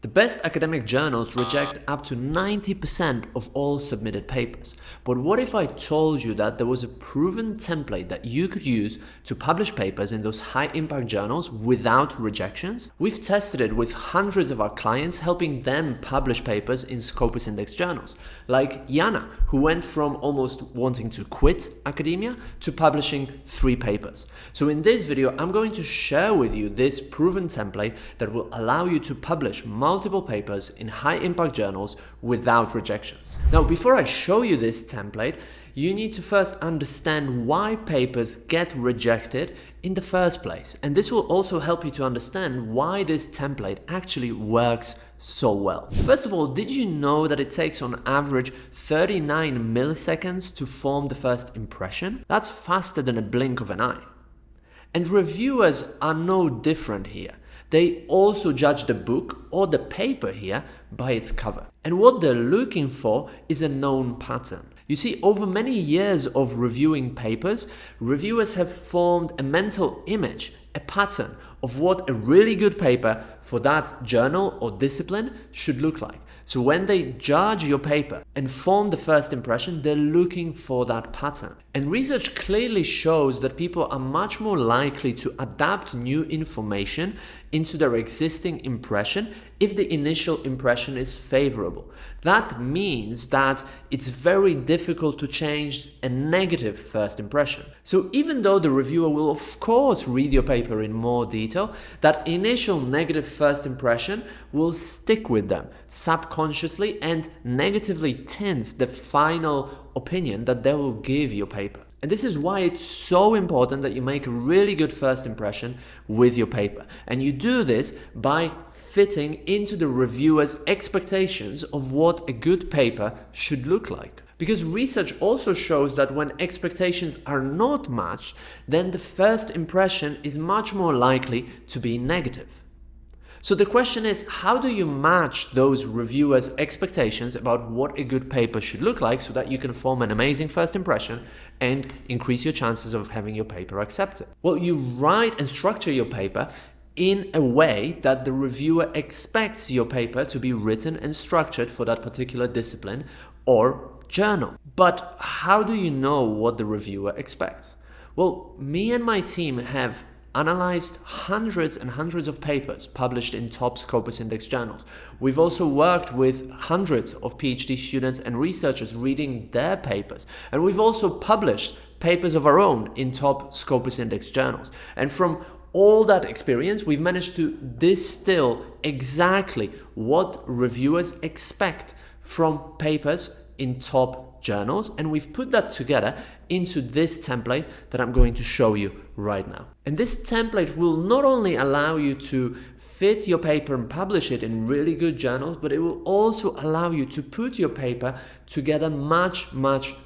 The best academic journals reject up to 90% of all submitted papers. But what if I told you that there was a proven template that you could use to publish papers in those high-impact journals without rejections? We've tested it with hundreds of our clients, helping them publish papers in Scopus Index journals, like Yana, who went from almost wanting to quit academia to publishing 3 papers. So in this video, I'm going to share with you this proven template that will allow you to publish multiple papers in high-impact journals without rejections. Now, before I show you this template, you need to first understand why papers get rejected in the first place. And this will also help you to understand why this template actually works so well. First of all, did you know that it takes on average 39 milliseconds to form the first impression? That's faster than a blink of an eye. And reviewers are no different here. They also judge the book or the paper here by its cover. And what they're looking for is a known pattern. You see, over many years of reviewing papers, reviewers have formed a mental image, a pattern of what a really good paper for that journal or discipline should look like. So when they judge your paper and form the first impression, they're looking for that pattern. And research clearly shows that people are much more likely to adapt new information into their existing impression if the initial impression is favorable. That means that it's very difficult to change a negative first impression. So even though the reviewer will of course read your paper in more detail, that initial negative first impression will stick with them subconsciously and negatively tint the final opinion that they will give your paper. And this is why it's so important that you make a really good first impression with your paper. And you do this by fitting into the reviewer's expectations of what a good paper should look like. Because research also shows that when expectations are not matched, then the first impression is much more likely to be negative. So the question is, how do you match those reviewers' expectations about what a good paper should look like so that you can form an amazing first impression and increase your chances of having your paper accepted? Well, you write and structure your paper in a way that the reviewer expects your paper to be written and structured for that particular discipline or journal. But how do you know what the reviewer expects? Well, me and my team have analyzed hundreds and hundreds of papers published in top Scopus Index journals. We've also worked with hundreds of PhD students and researchers reading their papers. And we've also published papers of our own in top Scopus Index journals. And from all that experience, we've managed to distill exactly what reviewers expect from papers in top journals, and we've put that together into this template that I'm going to show you right now. And this template will not only allow you to fit your paper and publish it in really good journals, but it will also allow you to put your paper together much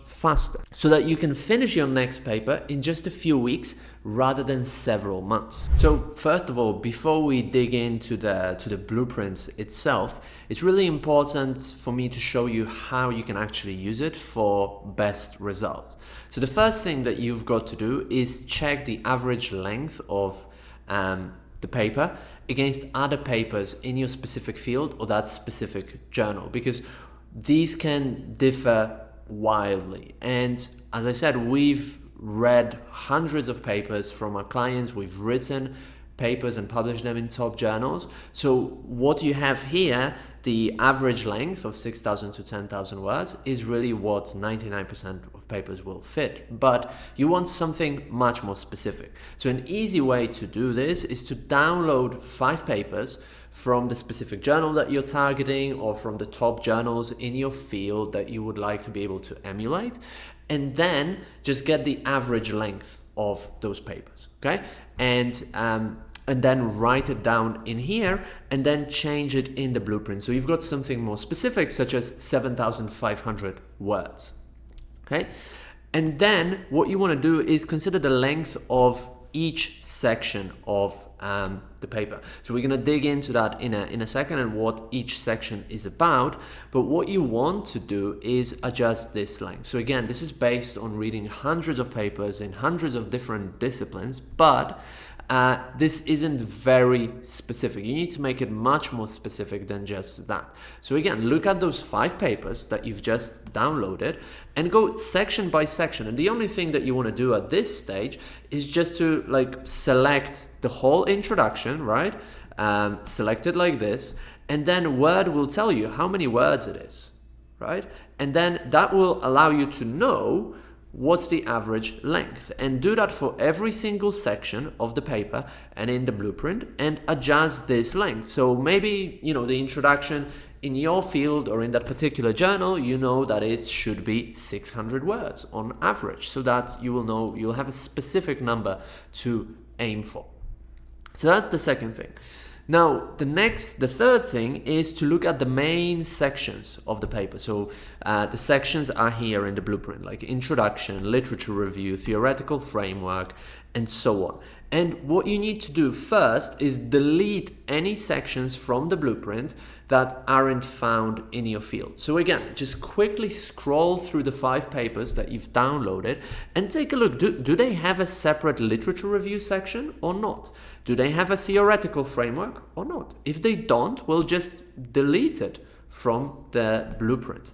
faster so that you can finish your next paper in just a few weeks rather than several months. So first of all, before we dig into the blueprints itself, it's really important for me to show you how you can actually use it for best results. So the first thing that you've got to do is check the average length of the paper against other papers in your specific field or that specific journal, because these can differ wildly. And as I said, we've read hundreds of papers from our clients. We've written papers and published them in top journals. So what you have here, the average length of 6,000 to 10,000 words, is really what 99% of papers will fit. But you want something much more specific. So an easy way to do this is to download 5 papers from the specific journal that you're targeting or from the top journals in your field that you would like to be able to emulate, and then just get the average length of those papers, okay? And then write it down in here and then change it in the blueprint. So you've got something more specific, such as 7,500 words, okay? And then what you want to do is consider the length of each section of the paper. So we're going to dig into that in a second and what each section is about. But what you want to do is adjust this length. So again, this is based on reading hundreds of papers in hundreds of different disciplines, but this isn't very specific. You need to make it much more specific than just that. So again, look at those 5 papers that you've just downloaded and go section by section. And the only thing that you want to do at this stage is just to like select the whole introduction, right? Select it like this, and then Word will tell you how many words it is, right? And then that will allow you to know what's the average length, and do that for every single section of the paper and in the blueprint, and adjust this length. So maybe, you know, the introduction in your field or in that particular journal, you know that it should be 600 words on average, so that you will know, you'll have a specific number to aim for. So that's the second thing. Now, the third thing is to look at the main sections of the paper. So the sections are here in the blueprint, like introduction, literature review, theoretical framework, and so on. And what you need to do first is delete any sections from the blueprint that aren't found in your field. So again, just quickly scroll through the 5 papers that you've downloaded and take a look. Do they have a separate literature review section or not? Do they have a theoretical framework or not? If they don't, we'll just delete it from the blueprint.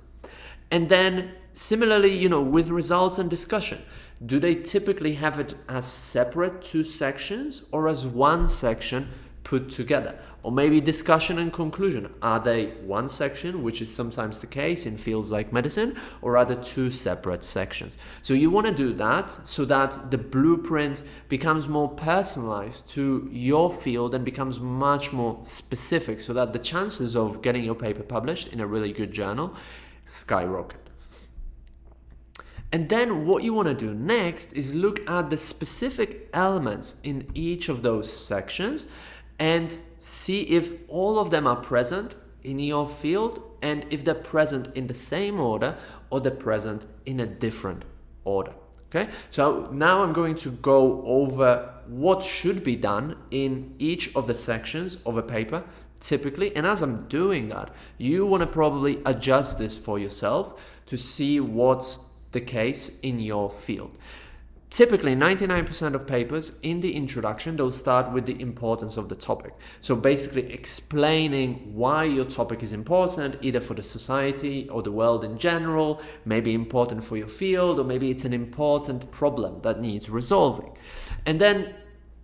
And then similarly, you know, with results and discussion, do they typically have it as separate 2 sections or as one section put together? Or maybe discussion and conclusion, are they one section, which is sometimes the case in fields like medicine, or are they 2 separate sections? So you want to do that so that the blueprint becomes more personalized to your field and becomes much more specific, so that the chances of getting your paper published in a really good journal skyrocket. And then what you want to do next is look at the specific elements in each of those sections and see if all of them are present in your field, and if they're present in the same order or they're present in a different order. Okay, so now I'm going to go over what should be done in each of the sections of a paper typically, and as I'm doing that, you want to probably adjust this for yourself to see what's the case in your field. Typically, 99% of papers in the introduction, they'll start with the importance of the topic. So basically explaining why your topic is important, either for the society or the world in general, maybe important for your field, or maybe it's an important problem that needs resolving. And then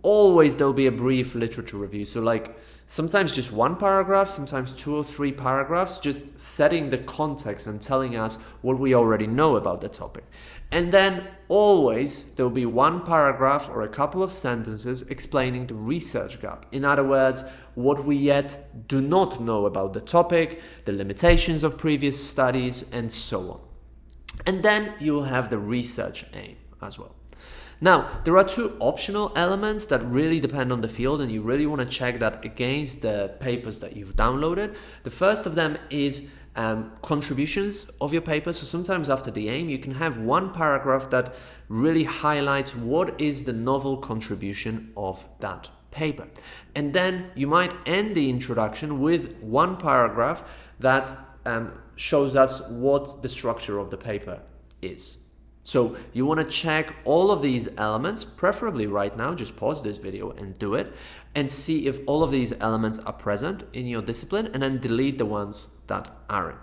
always there'll be a brief literature review. So like sometimes just 1 paragraph, sometimes 2 or 3 paragraphs, just setting the context and telling us what we already know about the topic. And then always there'll be 1 paragraph or a couple of sentences explaining the research gap. In other words, what we yet do not know about the topic, the limitations of previous studies, and so on. And then you will have the research aim as well. Now, there are 2 optional elements that really depend on the field, and you really want to check that against the papers that you've downloaded. The first of them is contributions of your paper. So sometimes after the aim, you can have 1 paragraph that really highlights what is the novel contribution of that paper. And then you might end the introduction with 1 paragraph that shows us what the structure of the paper is. So you want to check all of these elements, preferably right now, just pause this video and do it, and see if all of these elements are present in your discipline, and then delete the ones that aren't.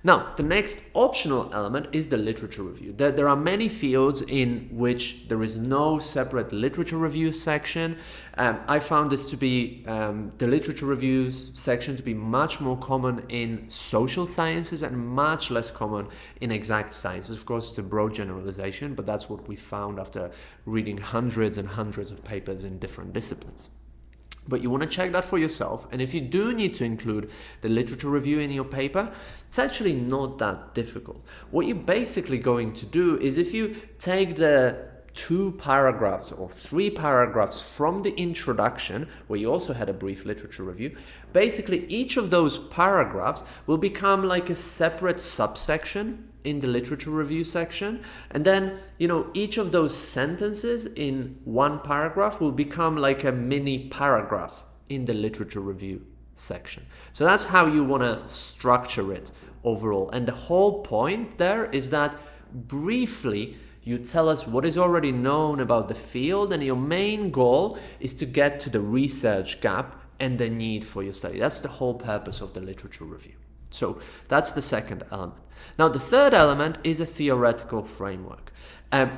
Now, the next optional element is the literature review. There are many fields in which there is no separate literature review section. I found this to be, the literature reviews section to be much more common in social sciences and much less common in exact sciences. Of course, it's a broad generalization, but that's what we found after reading hundreds and hundreds of papers in different disciplines. But you want to check that for yourself, and if you do need to include the literature review in your paper, it's actually not that difficult. What you're basically going to do is, if you take the 2 paragraphs or 3 paragraphs from the introduction, where you also had a brief literature review, basically each of those paragraphs will become like a separate subsection in the literature review section, and then, you know, each of those sentences in 1 paragraph will become like a mini paragraph in the literature review section. So that's how you want to structure it overall, and the whole point there is that briefly You tell us what is already known about the field, and your main goal is to get to the research gap and the need for your study. That's the whole purpose of the literature review. So that's the second element. Now, the third element is a theoretical framework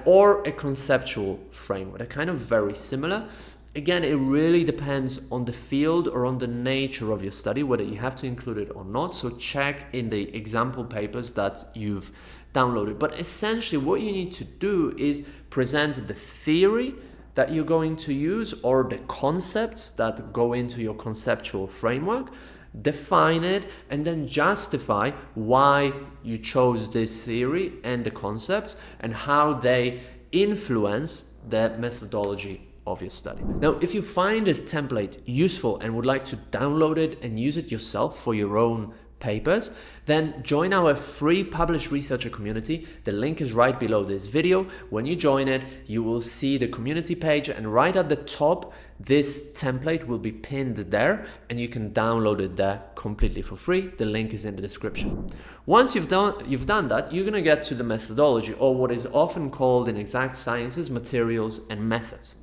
or a conceptual framework. They're kind of very similar. Again, it really depends on the field or on the nature of your study, whether you have to include it or not. So check in the example papers that you've downloaded. But essentially, what you need to do is present the theory that you're going to use or the concepts that go into your conceptual framework, define it, and then justify why you chose this theory and the concepts and how they influence the methodology of your study. Now, if you find this template useful and would like to download it and use it yourself for your own papers, then join our free Published Researcher community. The link is right below this video. When you join it, you will see the community page, and right at the top, this template will be pinned there, and you can download it there completely for free. The link is in the description. Once you've done that, you're gonna get to the methodology, or what is often called in exact sciences, materials and methods.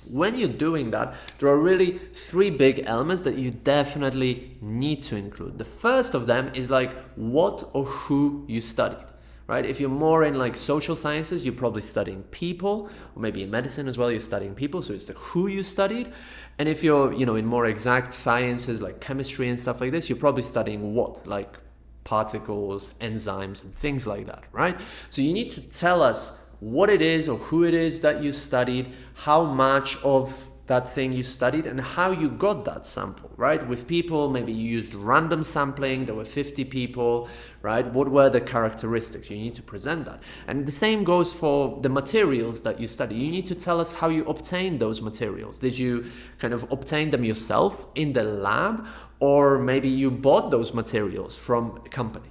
When you're doing that, there are really three big elements that you definitely need to include. The first of them is like what or who you studied, right? If you're more in like social sciences, you're probably studying people, or maybe in medicine as well, you're studying people, so it's the who you studied. And if you're, in more exact sciences like chemistry and stuff like this, you're probably studying what, like particles, enzymes, and things like that, right? So you need to tell us what it is or who it is that you studied, how much of that thing you studied, and how you got that sample, right? With people, maybe you used random sampling, there were 50 people, right? What were the characteristics? You need to present that. And the same goes for the materials that you study. You need to tell us how you obtained those materials. Did you kind of obtain them yourself in the lab, or maybe you bought those materials from a company?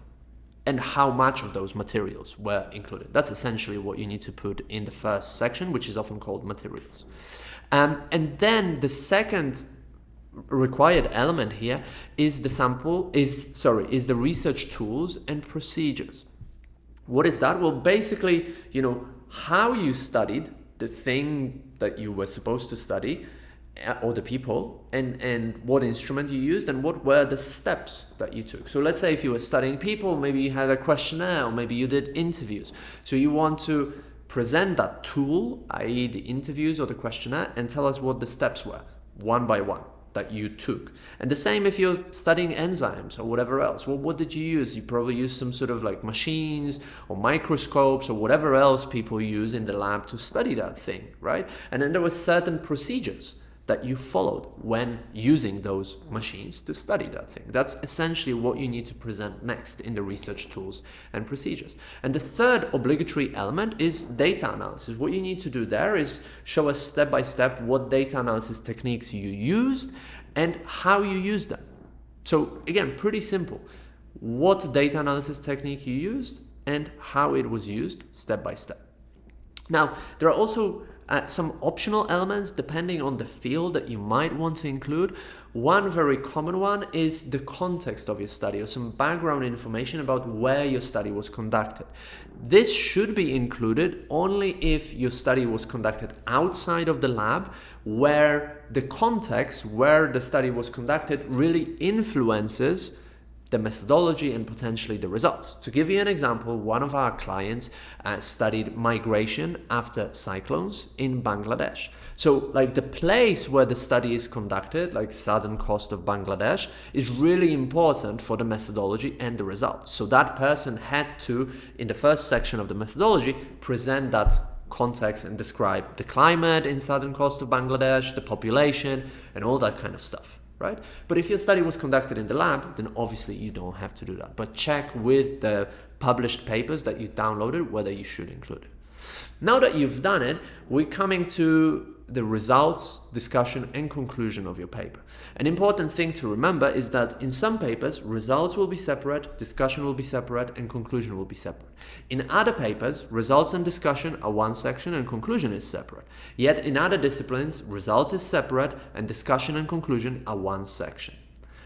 And how much of those materials were included. That's essentially what you need to put in the first section, which is often called materials. And then the second required element here is the research tools and procedures. What is that? Well, basically, how you studied the thing that you were supposed to study, or the people, and what instrument you used, and what were the steps that you took. So let's say if you were studying people, maybe you had a questionnaire, or maybe you did interviews. So you want to present that tool, i.e. the interviews or the questionnaire, and tell us what the steps were, one by one, that you took. And the same if you're studying enzymes or whatever else. Well, what did you use? You probably used some sort of like machines or microscopes or whatever else people use in the lab to study that thing, right? And then there were certain procedures that you followed when using those machines to study that thing. That's essentially what you need to present next in the research tools and procedures. And the third obligatory element is data analysis. What you need to do there is show us step by step what data analysis techniques you used and how you used them. So again, pretty simple. What data analysis technique you used and how it was used step by step. Now, there are also some optional elements depending on the field that you might want to include. One very common one is the context of your study, or some background information about where your study was conducted. This should be included only if your study was conducted outside of the lab, where the context where the study was conducted really influences the methodology and potentially the results. To give you an example, one of our clients studied migration after cyclones in Bangladesh. So like the place where the study is conducted, like southern coast of Bangladesh, is really important for the methodology and the results. So that person had to, in the first section of the methodology, present that context and describe the climate in southern coast of Bangladesh, the population, and all that kind of stuff. Right? But if your study was conducted in the lab, then obviously you don't have to do that. But check with the published papers that you downloaded whether you should include it. Now that you've done it, we're coming to the results, discussion, and conclusion of your paper. An important thing to remember is that in some papers, results will be separate, discussion will be separate, and conclusion will be separate. In other papers, results and discussion are one section and conclusion is separate. Yet in other disciplines, results is separate and discussion and conclusion are one section.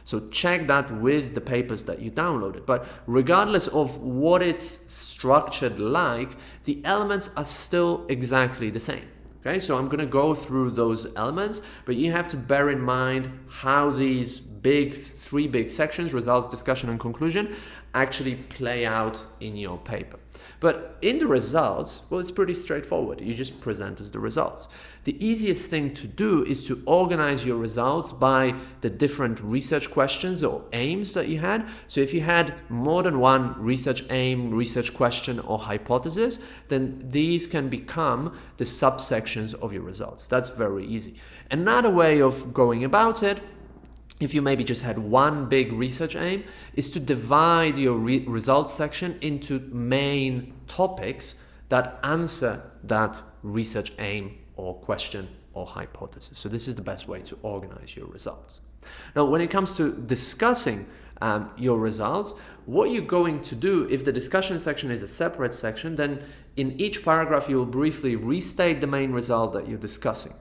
So check that with the papers that you downloaded. But regardless of what it's structured like, the elements are still exactly the same. Okay, so I'm going to go through those elements, but you have to bear in mind how these three big sections, results, discussion, and conclusion, actually play out in your paper. But in the results, well, it's pretty straightforward. You just present as the results. The easiest thing to do is to organize your results by the different research questions or aims that you had. So if you had more than one research aim, research question, or hypothesis, then these can become the subsections of your results. That's very easy. Another way of going about it, if you maybe just had one big research aim, is to divide your results section into main topics that answer that research aim or question or hypothesis. So this is the best way to organize your results. Now, when it comes to discussing your results, what you're going to do, if the discussion section is a separate section, then in each paragraph you will briefly restate the main result that you're discussing.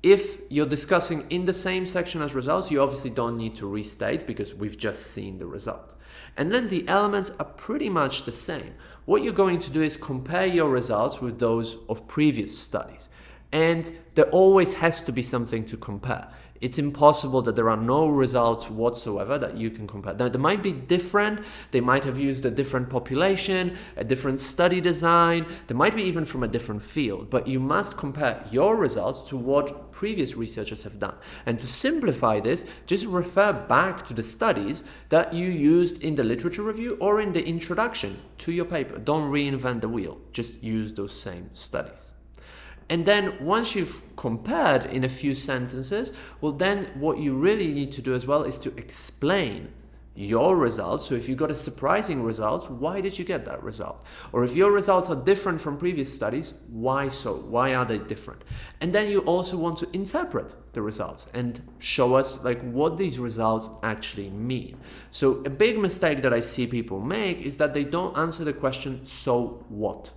If you're discussing in the same section as results, you obviously don't need to restate because we've just seen the result. And then the elements are pretty much the same. What you're going to do is compare your results with those of previous studies. And there always has to be something to compare. It's impossible that there are no results whatsoever that you can compare. Now, they might be different. They might have used a different population, a different study design. They might be even from a different field. But you must compare your results to what previous researchers have done. And to simplify this, just refer back to the studies that you used in the literature review or in the introduction to your paper. Don't reinvent the wheel. Just use those same studies. And then once you've compared in a few sentences, well, then what you really need to do as well is to explain your results. So if you got a surprising result, why did you get that result? Or if your results are different from previous studies, why so? Why are they different? And then you also want to interpret the results and show us like what these results actually mean. So a big mistake that I see people make is that they don't answer the question, so what?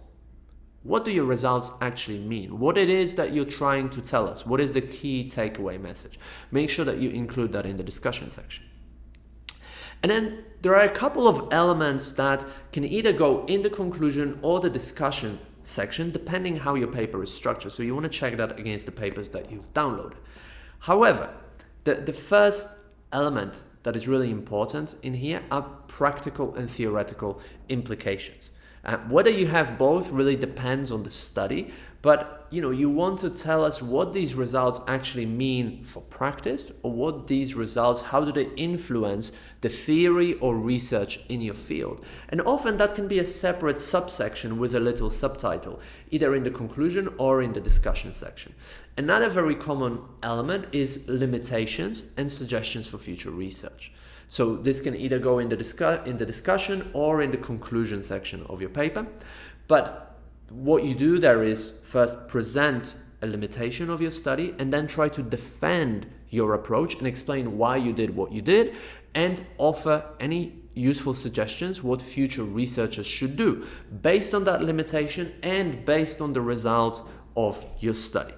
What do your results actually mean? What it is that you're trying to tell us? What is the key takeaway message? Make sure that you include that in the discussion section. And then there are a couple of elements that can either go in the conclusion or the discussion section, depending how your paper is structured. So you want to check that against the papers that you've downloaded. However, the first element that is really important in here are practical and theoretical implications. Whether you have both really depends on the study, but you want to tell us what these results actually mean for practice, or what these results, how do they influence the theory or research in your field. And often that can be a separate subsection with a little subtitle, either in the conclusion or in the discussion section. Another very common element is limitations and suggestions for future research. So this can either go in the discussion or in the conclusion section of your paper. But what you do there is first present a limitation of your study and then try to defend your approach and explain why you did what you did and offer any useful suggestions what future researchers should do based on that limitation and based on the results of your study.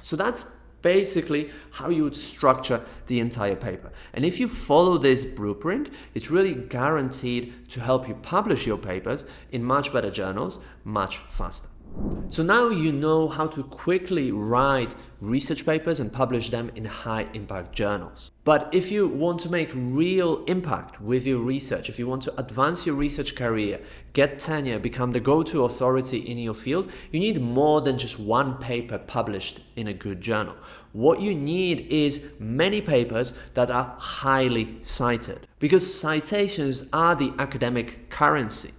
So that's basically how you would structure the entire paper. And if you follow this blueprint, it's really guaranteed to help you publish your papers in much better journals, much faster. So now you know how to quickly write research papers and publish them in high impact journals. But if you want to make real impact with your research, if you want to advance your research career, get tenure, become the go-to authority in your field, you need more than just one paper published in a good journal. What you need is many papers that are highly cited, because citations are the academic currency.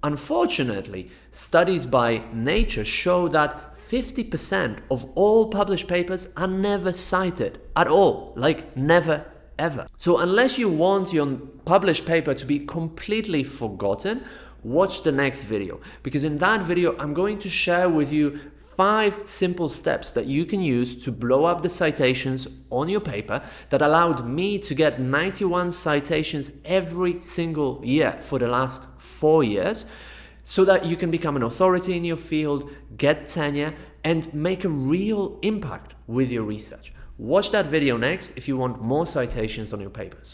Unfortunately, studies by Nature show that 50% of all published papers are never cited at all, like never ever. So unless you want your published paper to be completely forgotten, watch the next video, because in that video I'm going to share with you 5 simple steps that you can use to blow up the citations on your paper that allowed me to get 91 citations every single year for the last 4 years, so that you can become an authority in your field, get tenure, and make a real impact with your research. Watch that video next if you want more citations on your papers.